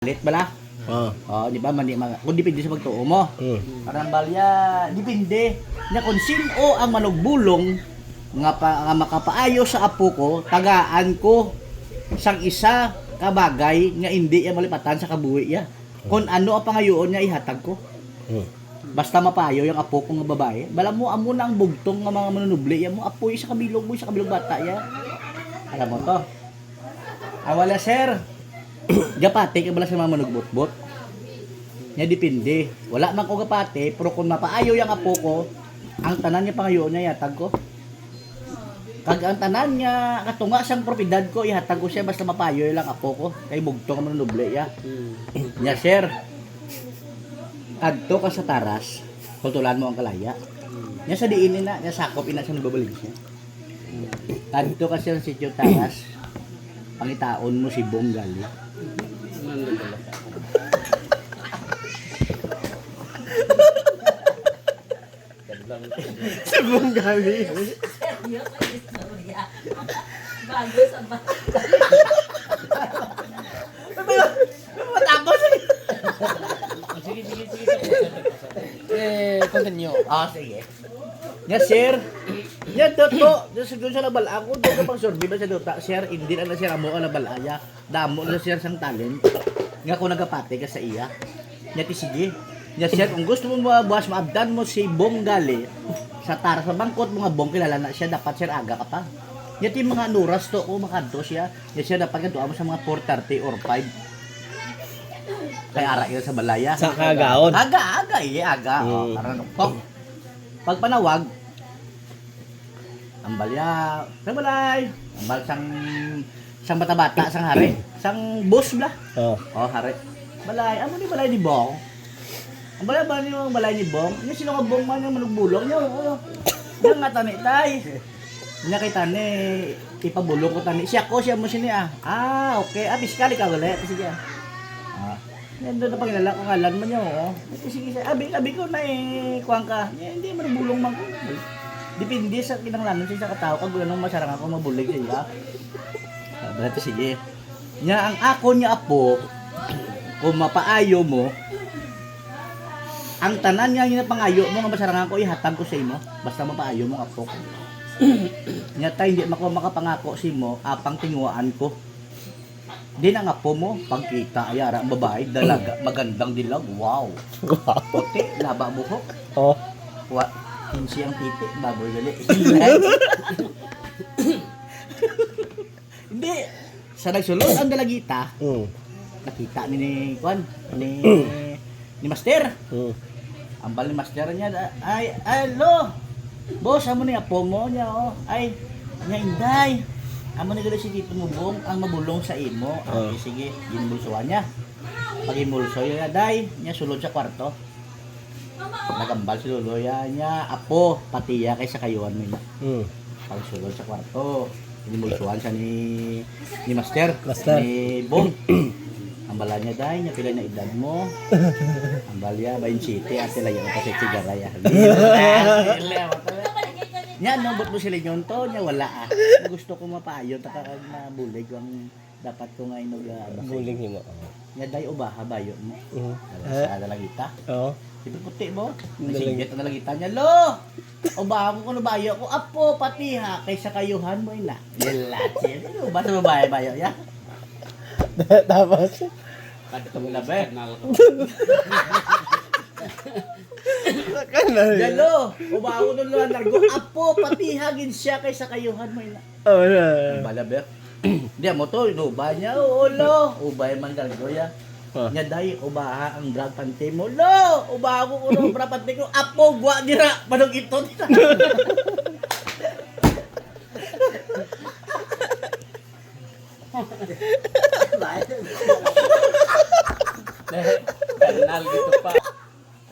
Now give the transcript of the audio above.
Lit bala? Di ba man kung depende sa pagtuo mo. Parang balya, depende. Nya kung sino ang manugbulong nga makapaayo sa apo ko, tagaan ko sang isa kabagay nga hindi ya malipatan sa kabuhi ya. Kung ano ang pangayoon niya ihatag ko. Basta mapayo yung apo ko nga babae, bala mo amo na ang bugtong nga mga manunubli ya mo apoy sa kabilog mo sa kabilog bata ya. Alam mo to. Wala sir. Gapate kay bala sa mga manugbot-bot. Nya depende. Wala man ko gapate, pero kung mapaayo yang apo ko, ang tanan niya pangayoon niya ihatag ko. Kag ang tanan niya katunga siyang propiedad ko ihatag ko siya basta mapayo lang apo ko. Kay bugtong nga manunuble ya. Nya sir. Adto ka sa taras, tutulan mo ang kalaya. Nya sa diin na, nya sakop ina sa nababalik siya. Adto ka sa sitio taras, pangitaon mo si Bonggali. Si Bonggali. Bago sa bata. Matapos Sige. Continue. sige. Nya sir. Nya doto, doon sa labal ako, doon ka pang sorbi ba sa dota, sir, hindi na siya amo ka nabalaya. Damo na siya sang talent. Nga ko nagapate ka sa iya. Nya ti sige. Nya sir, kung gusto mo mabuhas maabdan mo si Bonggali sa taras sa bangkot mga bong kilala na siya dapat sir aga ka pa. Nya ti mga nuras to ko makadto siya. Nya siya dapat kadto mo sa mga 4:30 or 5. Kay ara yun sa balaya. Sa kagaon. Aga. Para nuktok. Pag panawag, ang balya, sa balay, ang bal sang bata-bata, sang hari, sang bus bla. Hari. Balay, amo ni balay ni Bong. Ang balay ni Bong, yung sino nga Bong man yung manugbulong niya, Yung nga tani tay. Nya kay tani, ipabulong ko tani. Siya mo siya. Okay. Biskali ka wala. Sige. Yan doon na pagkilala ko ngalan mo niya, Sige, abi ko na kuwang ka. Hindi, manubulong man ko. Depende sa kinanglanon siya sa katao. Kag ganun masarang ako mabulig sa iya. Sabi sige. Nya ang ako niya apo, kung mapaayo mo, ang tanan niya yung pangayo mo, nga masarang ako, ihatag ko sa imo. Basta mapaayo mo apo ko. Nya tayo hindi makapangako sa imo, apang tinguaan ko. Di na nga po mo, pagkita, ayara, babae, dalaga, magandang dilag, wow. Puti, laba buhok. Kinsi ang titi, baboy gali. Hindi, sa nagsulod ang dalagita, nakita ni Master. Ang bal ni Master niya, alo, boss, amo ni apo mo niya, niya inday. Amo ni gali si Tito Mubong ang mabulong sa imo. Sige, ginbulsuan niya. Pag imulso niya, day, niya sulod sa kwarto. Nagambal si Luluya niya, apo, patiya kay sa kayuan mo na. Pag sulod sa kwarto, ginbulsuan siya ni Master. Ni Bong. Ang bala niya, day, niya pila na edad mo. Ang balya, 27, at sila yung kasi sigaraya. Nya nobot mo sila yon to nya wala gusto ko mapayo ta kag mabulig ang dapat ko nga inog Bulig mo. Nya day ubaha bayo mo. Sa dalagita. Sige puti mo. Sige ta dalagita nya lo. Ubaha ko no bayo ko apo patiha kaysa kayuhan mo ina. Yelati. Uba sa babae ya. Tapos Kadto mo na ba? Yalo, ubaho nun lang nargo. Apo, patihagin siya kaysa kayuhan mo ina. Balaber. Di mo to, inuba niya. Lo, ubay man nargo ya. Nya day, ubaha ang drag pante mo. Lo, ubaho ko no, drag pante ko. Apo, gwa dira. Manong ito dira. kanal dito pa.